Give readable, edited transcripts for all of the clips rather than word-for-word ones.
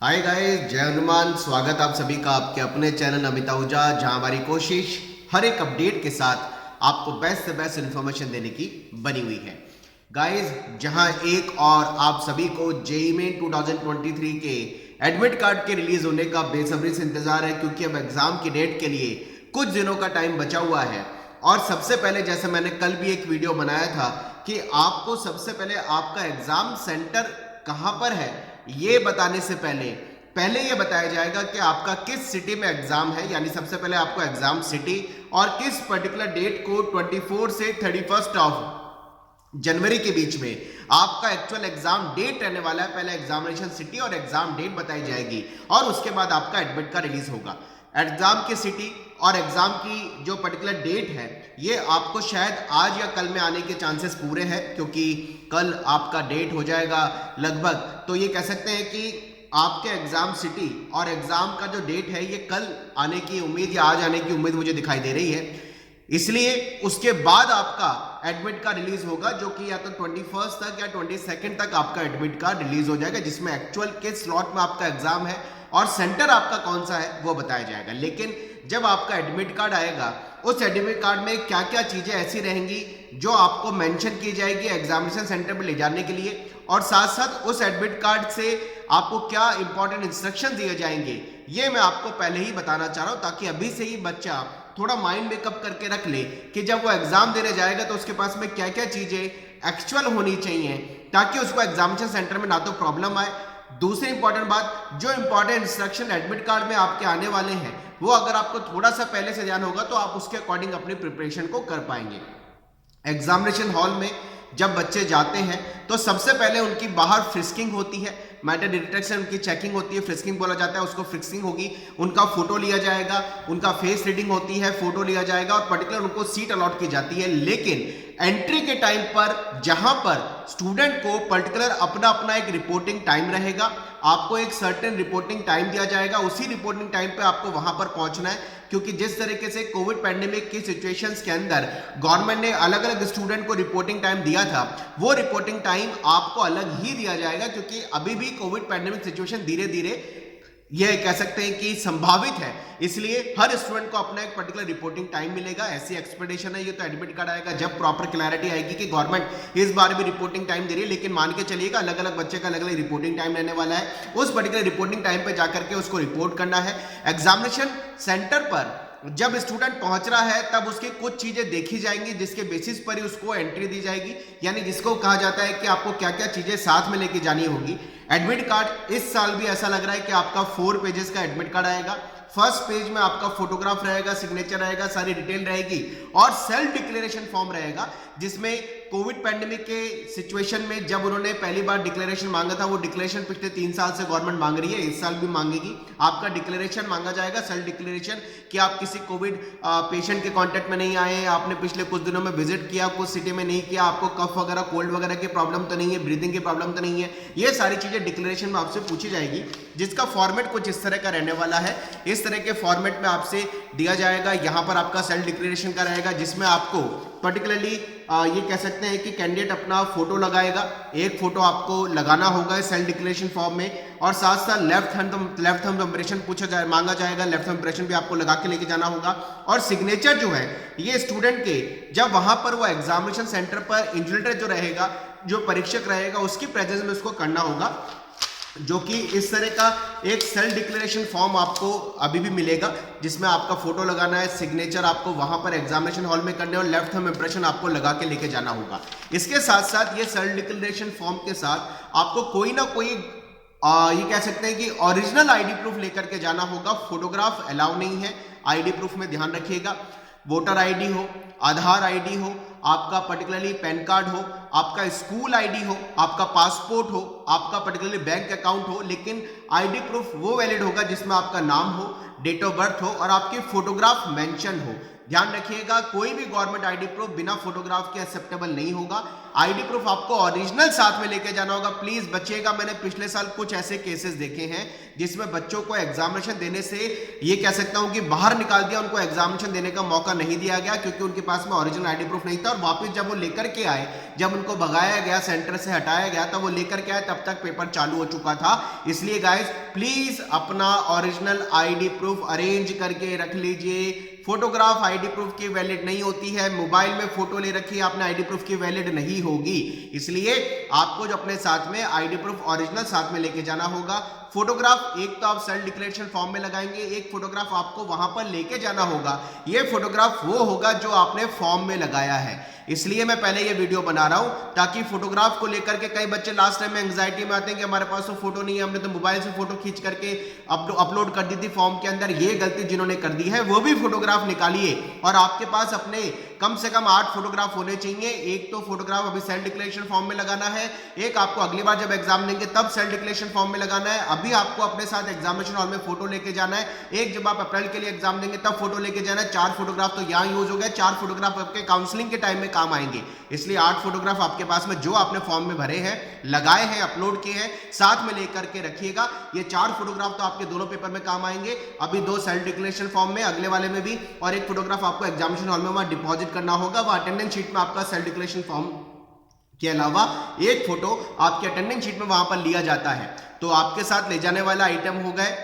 Hi guys, जय हनुमान। स्वागत आप सभी का आपके अपने चैनल अमित आहूजा, जहां हमारी कोशिश हर एक अपडेट के साथ आपको बेस्ट से बेस्ट इन्फॉर्मेशन देने की बनी हुई है। गाइस, जहां एक और आप सभी को जेईई मेन 2023 के एडमिट कार्ड के रिलीज होने का बेसब्री से इंतजार है, क्योंकि अब एग्जाम की डेट के लिए कुछ दिनों का टाइम बचा हुआ है। और सबसे पहले, जैसे मैंने कल भी एक वीडियो बनाया था कि आपको सबसे पहले आपका एग्जाम सेंटर कहां पर है ये बताने से पहले ये बताया जाएगा कि आपका किस सिटी में एग्जाम है। यानी सबसे पहले आपको एग्जाम सिटी और किस पर्टिकुलर डेट को 24 से 31 ऑफ जनवरी के बीच में आपका एक्चुअल एग्जाम डेट रहने वाला है। पहले एग्जामिनेशन सिटी और एग्जाम डेट बताई जाएगी और उसके बाद आपका एडमिट का रिलीज होगा। एग्जाम की सिटी और एग्जाम की जो पर्टिकुलर डेट है ये आपको शायद आज या कल में आने के चांसेस पूरे हैं, क्योंकि कल आपका डेट हो जाएगा लगभग। तो ये कह सकते हैं कि आपके एग्जाम सिटी और एग्जाम का जो डेट है ये कल आने की उम्मीद या आज आने की उम्मीद मुझे दिखाई दे रही है। इसलिए उसके बाद आपका एडमिट कार्ड रिलीज होगा, जो कि या तो 21 तक या 22 तक आपका एडमिट कार्ड रिलीज हो जाएगा, जिसमें एक्चुअल किस स्लॉट में आपका एग्जाम है और सेंटर आपका कौन सा है वो बताया जाएगा। लेकिन जब आपका एडमिट कार्ड आएगा, उस एडमिट कार्ड में क्या क्या चीजें ऐसी रहेंगी जो आपको मेंशन की जाएगी एग्जामिनेशन सेंटर पे ले जाने के लिए, और साथ साथ उस एडमिट कार्ड से आपको क्या इंपॉर्टेंट इंस्ट्रक्शन दिए जाएंगे, ये मैं आपको पहले ही बताना चाह रहा हूं, ताकि अभी से ही बच्चा थोड़ा माइंड मेकअप करके रख ले कि जब वो एग्जाम देने जाएगा तो उसके पास में क्या क्या चीजें एक्चुअल होनी चाहिए, ताकि उसको एग्जामिनेशन सेंटर में ना तो प्रॉब्लम आए। दूसरी इंपॉर्टेंट बात, जो इंपॉर्टेंट इंस्ट्रक्शन एडमिट कार्ड में आपके आने वाले हैं वो अगर आपको थोड़ा सा पहले से ध्यान होगा तो आप उसके अकॉर्डिंग अपनी प्रिपरेशन को कर पाएंगे। एग्जामिनेशन हॉल में जब बच्चे जाते हैं तो सबसे पहले उनकी बाहर फ्रिस्किंग होती है, मेटल डिटेक्शन उनकी चेकिंग होती है, फ्रिस्किंग बोला जाता है उसको, फ्रिस्किंग होगी, उनका फोटो लिया जाएगा, उनका फेस रीडिंग होती है, फोटो लिया जाएगा और पर्टिकुलर उनको सीट अलॉट की जाती है। लेकिन एंट्री के टाइम पर जहां पर स्टूडेंट को पर्टिकुलर अपना अपना एक रिपोर्टिंग टाइम रहेगा, आपको एक सर्टेन रिपोर्टिंग टाइम दिया जाएगा, उसी रिपोर्टिंग टाइम पे आपको वहां पर पहुंचना है। क्योंकि जिस तरीके से कोविड पैंडेमिक की सिचुएशंस के अंदर गवर्नमेंट ने अलग अलग स्टूडेंट को रिपोर्टिंग टाइम दिया था, वो रिपोर्टिंग टाइम आपको अलग ही दिया जाएगा, क्योंकि अभी भी कोविड पैंडेमिक सिचुएशन धीरे धीरे यह कह सकते हैं कि संभावित है। इसलिए हर स्टूडेंट को अपना एक पर्टिकुलर रिपोर्टिंग टाइम मिलेगा, ऐसी एक्सपेक्टेशन है। ये तो एडमिट कार्ड आएगा जब प्रॉपर क्लैरिटी आएगी कि गवर्नमेंट इस बार भी रिपोर्टिंग टाइम दे रही है, लेकिन मान के चलिएगा अलग अलग बच्चे का अलग अलग रिपोर्टिंग टाइम रहने वाला है। उस पर्टिकुलर रिपोर्टिंग टाइम पे जाकर के उसको रिपोर्ट करना है। एग्जामिनेशन सेंटर पर जब स्टूडेंट पहुंच रहा है तब उसकी कुछ चीजें देखी जाएंगी, जिसके बेसिस पर ही उसको एंट्री दी जाएगी। यानी जिसको कहा जाता है कि आपको क्या क्या चीजें साथ में लेके जानी होगी। एडमिट कार्ड इस साल भी ऐसा लग रहा है कि आपका 4 पेजेस का एडमिट कार्ड आएगा। फर्स्ट पेज में आपका फोटोग्राफ रहेगा, सिग्नेचर रहेगा, सारी डिटेल रहेगी और सेल्फ डिक्लेरेशन फॉर्म रहेगा, जिसमें कोविड पैंडेमिक के सिचुएशन में जब उन्होंने पहली बार डिक्लेरेशन मांगा था, वो डिक्लेरेशन पिछले 3 साल से गवर्नमेंट मांग रही है, इस साल भी मांगेगी। आपका डिक्लेरेशन मांगा जाएगा, सेल्फ डिक्लेरेशन, कि आप किसी कोविड पेशेंट के कांटेक्ट में नहीं आए, आपने पिछले कुछ दिनों में विजिट किया, कुछ सिटी में नहीं किया, आपको कफ वगैरह कोल्ड वगैरह की प्रॉब्लम तो नहीं है, ब्रीदिंग की प्रॉब्लम तो नहीं है। ये सारी चीजें डिक्लेरेशन में आपसे पूछी जाएगी, जिसका फॉर्मेट कुछ इस तरह का रहने वाला है। इस तरह के फॉर्मेट में आपसे दिया जाएगा। यहाँ पर आपका सेल्फ डिक्लेरेशन का रहेगा, जिसमें आपको पर्टिकुलरली ये कह सकते हैं कि कैंडिडेट अपना फोटो लगाएगा, एक फोटो आपको लगाना होगा सेल्फ डिक्लेरेशन फॉर्म में, और साथ साथ लेफ्ट थंब इंप्रेशन मांगा जाएगा, लेफ्ट थंब इंप्रेशन भी आपको लगा के लेके जाना होगा। और सिग्नेचर जो है ये स्टूडेंट के जब वहां पर वो एग्जामिनेशन सेंटर पर इन्विजिलेटर जो रहेगा, जो परीक्षक रहेगा, उसकी प्रेजेंस में उसको करना होगा, जो कि इस तरह का एक सेल्फ डिक्लेरेशन फॉर्म आपको अभी भी मिलेगा, जिसमें आपका फोटो लगाना है, सिग्नेचर आपको वहां पर एग्जामिनेशन हॉल में करने और लेफ्ट थंब इंप्रेशन आपको लगा के लेके जाना होगा। इसके साथ साथ ये सेल्फ डिक्लेरेशन फॉर्म के साथ आपको कोई ना कोई ये कह सकते हैं कि ओरिजिनल आईडी प्रूफ लेकर के जाना होगा। फोटोग्राफ अलाउ नहीं है आईडी प्रूफ में, ध्यान रखिएगा। वोटर आईडी हो, आधार आईडी हो, आपका पर्टिकुलरली पैन कार्ड हो, आपका स्कूल आईडी हो, आपका पासपोर्ट हो, आपका पर्टिकुलरली बैंक अकाउंट हो, लेकिन आईडी प्रूफ वो वैलिड होगा जिसमें आपका नाम हो, डेट ऑफ बर्थ हो और आपकी फोटोग्राफ मेंशन हो। ध्यान रखिएगा, कोई भी गवर्नमेंट आईडी प्रूफ बिना फोटोग्राफ के एक्सेप्टेबल नहीं होगा। आईडी प्रूफ आपको ओरिजिनल साथ में लेके जाना होगा। प्लीज बचिएगा, मैंने पिछले साल कुछ ऐसे केसेस देखे हैं जिसमें बच्चों को एग्जामिनेशन देने से ये कह सकता हूं कि बाहर निकाल दिया, उनको एग्जामिनेशन देने का मौका नहीं दिया गया क्योंकि उनके पास में ओरिजिनल आईडी प्रूफ नहीं था। और वापस जब वो लेकर के आए, जब उनको भगाया गया, सेंटर से हटाया गया, तब वो लेकर के आए, तब तक पेपर चालू हो चुका था। इसलिए गाइस प्लीज अपना ओरिजिनल आईडी प्रूफ अरेंज करके रख लीजिए। फोटोग्राफ आईडी प्रूफ की वैलिड नहीं होती है। मोबाइल में फोटो ले रखी आपने, आईडी प्रूफ की वैलिड नहीं होगी। इसलिए आपको जो अपने साथ में आईडी प्रूफ ओरिजिनल साथ में लेके जाना होगा। फोटोग्राफ एक तो आप सेल्फ डिक्लेरेशन फॉर्म में लगाएंगे, एक फोटोग्राफ आपको वहां पर लेके जाना होगा। ये फोटोग्राफ वो होगा जो आपने फॉर्म में लगाया है। इसलिए मैं पहले ये वीडियो बना रहा हूं ताकि फोटोग्राफ को लेकर के कई बच्चे लास्ट टाइम में एंग्जाइटी में आते हैं कि हमारे पास तो फोटो नहीं है, हमने तो मोबाइल से फोटो खींच करके अपलोड कर दी थी फॉर्म के अंदर। ये गलती जिन्होंने कर दी है वो भी फोटोग्राफ निकालिए और आपके पास अपने कम से कम 8 फोटोग्राफ होने चाहिए। एक तो फोटोग्राफ अभी सेल्फ डिक्लेरेशन फॉर्म में लगाना है, एक आपको अगली बार जब एग्जाम देंगे तब सेल्फ डिक्लेरेशन फॉर्म में लगाना है। अभी आपको अपने साथ एग्जामिनेशन हॉल में फोटो लेके जाना है। एक जब आप अप्रैल के लिए एग्जाम देंगे तब फोटो लेके जाना है। 4 फोटोग्राफ तो यहां यूज हो गए, 4 फोटोग्राफ आपके काउंसलिंग के टाइम में काम आएंगे। इसलिए 8 फोटोग्राफ आपके पास में जो आपने फॉर्म में भरे हैं, लगाए हैं, अपलोड किए हैं, साथ में लेकर के रखिएगा। ये 4 फोटोग्राफ तो आपके दोनों पेपर में काम आएंगे। अभी 2 सेल्फ डिक्लेरेशन फॉर्म में, अगले वाले में भी, और एक फोटोग्राफ आपको एग्जामिनेशन हॉल में वहां डिपॉजिट करना होगा। वह अटेंडेंस शीट में आपका सेल्फ डिक्लेरेशन फॉर्म के अलावा एक फोटो आपके अटेंडेंस शीट में वहां पर लिया जाता है। तो आपके साथ ले जाने वाला आइटम हो गए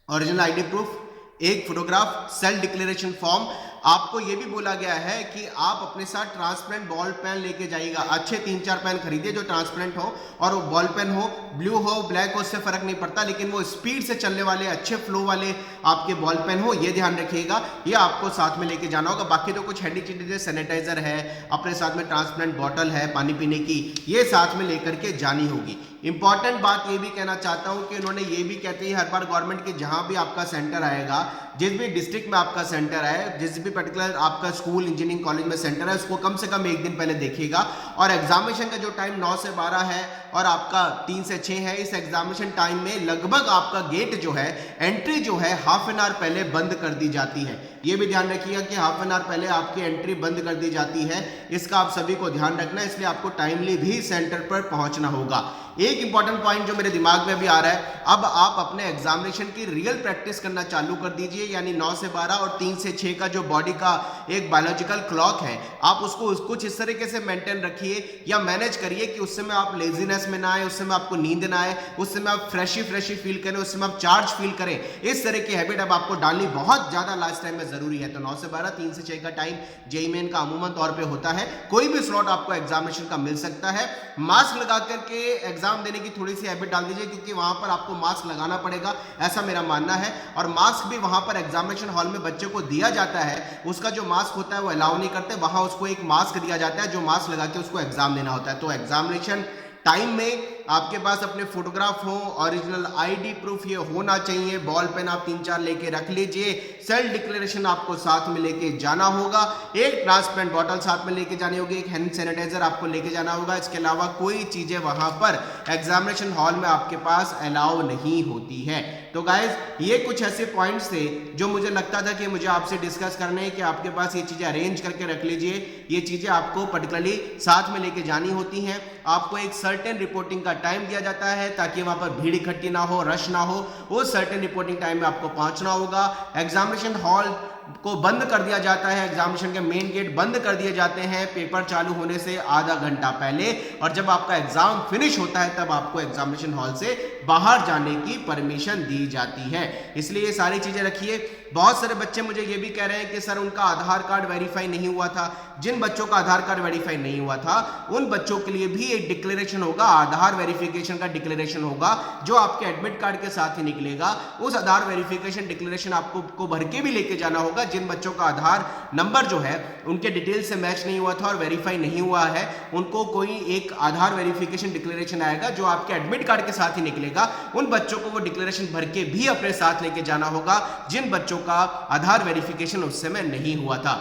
ओरिजिनल आईडी प्रूफ, एक फोटोग्राफ, सेल्फ डिक्लेरेशन फॉर्म। आपको यह भी बोला गया है कि आप अपने साथ ट्रांसपेरेंट बॉल पेन लेके जाइएगा। अच्छे 3-4 पेन खरीदिए जो ट्रांसपेरेंट हो, और वो बॉल पेन हो, ब्लू हो, ब्लैक हो, उससे फर्क नहीं पड़ता, लेकिन वो स्पीड से चलने वाले, अच्छे फ्लो वाले आपके बॉल पेन हो, ये ध्यान रखिएगा। ये आपको साथ में लेके जाना होगा। बाकी तो कुछ हैंडी चीजें, सैनिटाइजर है, अपने साथ में ट्रांसपेरेंट बॉटल है पानी पीने की, ये साथ में लेकर के जानी होगी। इंपॉर्टेंट बात ये भी कहना चाहता हूं कि उन्होंने ये भी कहते हैं हर बार गवर्नमेंट की, जहां भी आपका सेंटर आएगा, जिस भी डिस्ट्रिक्ट में आपका सेंटर है, जिस भी पर्टिकुलर आपका स्कूल, इंजीनियरिंग कॉलेज में सेंटर है, उसको कम से कम 1 दिन पहले देखिएगा। और एग्जामिनेशन का जो टाइम 9 से 12 है और आपका 3 से 6 है, इस एग्जामिनेशन टाइम में लगभग आपका गेट जो है, एंट्री जो है, हाफ एन आवर पहले बंद कर दी जाती है। ये भी ध्यान रखिएगा कि हाफ एन आवर पहले आपकी एंट्री बंद कर दी जाती है। इसका आप सभी को ध्यान रखना है, इसलिए आपको टाइमली भी सेंटर पर पहुंचना होगा। एक इंपॉर्टेंट पॉइंट जो मेरे दिमाग में भी आ रहा है, अब आप अपने एग्जामिनेशन की रियल प्रैक्टिस करना चालू कर दीजिए। यानी 9 से 12 और 3 से 6 का जो बॉडी का एक बायोलॉजिकल क्लॉक है, आप उसको कुछ इस तरीके से मेंटेन रखिए या मैनेज करिए कि उस समय आप लेजीनेस में ना आए, उस समय आपको नींद ना आए, उस समय आप फ्रेशी फील करें, उस समय आप चार्ज फील करें। इस तरह की हैबिट अब आपको डालनी बहुत ज्यादा लास्ट टाइम में जरूरी है। तो 9 से 12, 3 से 6 का टाइम जेईई मेन का अमूमन तौर पे होता है। कोई भी स्लॉट आपको एग्जामिनेशन का मिल सकता है। मास्क लगा करके एग्जाम देने की थोड़ी सी हैबिट डाल दीजिए, क्योंकि वहां पर आपको मास्क लगाना पड़ेगा, ऐसा मेरा मानना है। और मास्क भी वहां पर एग्जामिनेशन हॉल में बच्चे को दिया जाता है, उसका जो मास्क होता है वो अलाउ नहीं करते, वहां उसको एक मास्क दिया जाता है जो मास्क लगा के उसको एग्जाम देना होता है। तो एग्जामिनेशन टाइम में आपके पास अपने फोटोग्राफ हो, ओरिजिनल आईडी प्रूफ ये होना चाहिए, बॉल पेन आप 3-4 लेके रख लीजिए, सेल्फ डिक्लेरेशन आपको साथ में लेके जाना होगा, एक ट्रांसपेरेंट बॉटल साथ में लेके जानी होगी, एक हैंड सैनिटाइजर आपको लेके जाना होगा। इसके अलावा कोई चीजें वहां पर एग्जामिनेशन हॉल में आपके पास अलाउ नहीं होती है। तो गाइज ये कुछ ऐसे पॉइंट्स थे जो मुझे लगता था कि मुझे आपसे डिस्कस करने हैं कि आपके पास ये चीजें अरेंज करके रख लीजिए। ये चीजें आपको पर्टिकुलरली साथ में लेके जानी होती हैं। आपको एक सर्टेन रिपोर्टिंग का टाइम दिया जाता है ताकि वहां पर भीड़ इकट्ठी ना हो, रश ना हो। उस सर्टेन रिपोर्टिंग टाइम में आपको पहुंचना होगा। एग्जामिनेशन हॉल को बंद कर दिया जाता है, एग्जामिनेशन के मेन गेट बंद कर दिए जाते हैं पेपर चालू होने से आधा घंटा पहले, और जब आपका एग्जाम फिनिश होता है तब आपको एग्जामिनेशन हॉल से बाहर जाने की परमिशन दी जाती है। इसलिए ये सारी चीजें रखिए। बहुत सारे बच्चे मुझे ये भी कह रहे हैं कि सर उनका आधार कार्ड वेरीफाई नहीं हुआ था। जिन बच्चों का आधार कार्ड वेरीफाई नहीं हुआ था उन बच्चों के लिए भी एक डिक्लेरेशन होगा, आधार वेरिफिकेशन का डिक्लेरेशन होगा, जो आपके एडमिट कार्ड के साथ ही निकलेगा। उस आधार वेरिफिकेशन डिक्लेरेशन आपको भर के भी लेके जाना होगा। जिन बच्चों का आधार नंबर जो है उनके डिटेल से मैच नहीं हुआ था और वेरीफाई नहीं हुआ है, उनको कोई एक आधार वेरिफिकेशन डिक्लेरेशन आएगा जो आपके एडमिट कार्ड के साथ ही निकलेगा। उन बच्चों को वो डिक्लेरेशन भर के भी अपने साथ लेके जाना होगा जिन बच्चों का आधार वेरिफिकेशन उस समय नहीं हुआ था।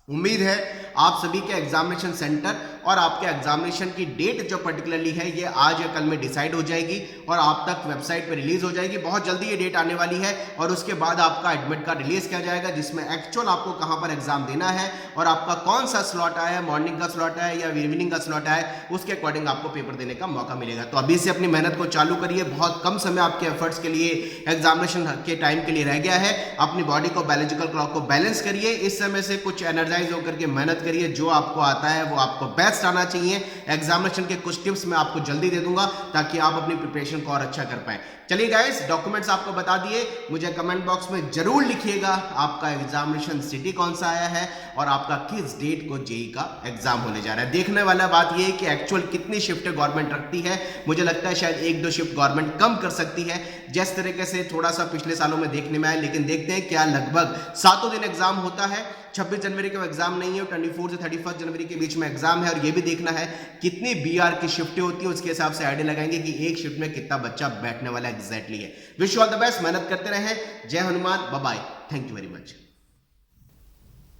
उम्मीद है आप सभी के एग्जामिनेशन सेंटर और आपके एग्जामिनेशन की डेट जो पर्टिकुलरली है ये आज या कल में डिसाइड हो जाएगी और आप तक वेबसाइट पर रिलीज हो जाएगी। बहुत जल्दी ये डेट आने वाली है और उसके बाद आपका एडमिट कार्ड रिलीज किया जाएगा जिसमें एक्चुअल आपको कहां पर एग्जाम देना है और आपका कौन सा स्लॉट आया है, मॉर्निंग का स्लॉट है या इवनिंग का स्लॉट है, उसके अकॉर्डिंग आपको पेपर देने का मौका मिलेगा। तो अभी से अपनी मेहनत को चालू करिए। बहुत कम समय आपके एफर्ट्स के लिए, एग्जामिनेशन के टाइम के लिए रह गया है। अपनी बॉडी को, बायोलॉजिकल क्लॉक को बैलेंस करिए। इस समय से कुछ एनर्जाइज होकर के मेहनत करिए। जो आपको आता है वो आपको बेस्ट आना चाहिए। एग्जामिनेशन के कुछ टिप्स मैं आपको जल्दी दे दूंगा ताकि आप अपनी प्रिपरेशन को और अच्छा कर पाए। चलिए गाइस, डॉक्यूमेंट्स आपको बता दिए। मुझे कमेंट बॉक्स में जरूर लिखिएगा आपका एग्जामिनेशन सिटी कौन सा आया है और आपका किस डेट को जेईई का एग्जाम होने जा रहा है। देखने वाला बात यह है कि एक्चुअल कितनी शिफ्ट गवर्नमेंट रखती है। मुझे लगता है शायद 1-2 शिफ्ट गवर्नमेंट कम कर सकती है, जिस तरीके से थोड़ा सा पिछले सालों में देखने में आया। लेकिन देखते हैं क्या लगभग 7 दिन एग्जाम होता है। 26 जनवरी को एग्जाम नहीं है, 24 से 31 जनवरी के बीच में एग्जाम है और ये भी देखना है कितनी बीआर की शिफ्टें होती है। उसके हिसाब से आइडिया लगाएंगे कि एक शिफ्ट में कितना बच्चा बैठने वाला एग्जैक्टली है। Wish you all the best, मेहनत करते रहें। जय Hanuman, bye bye, thank you very much.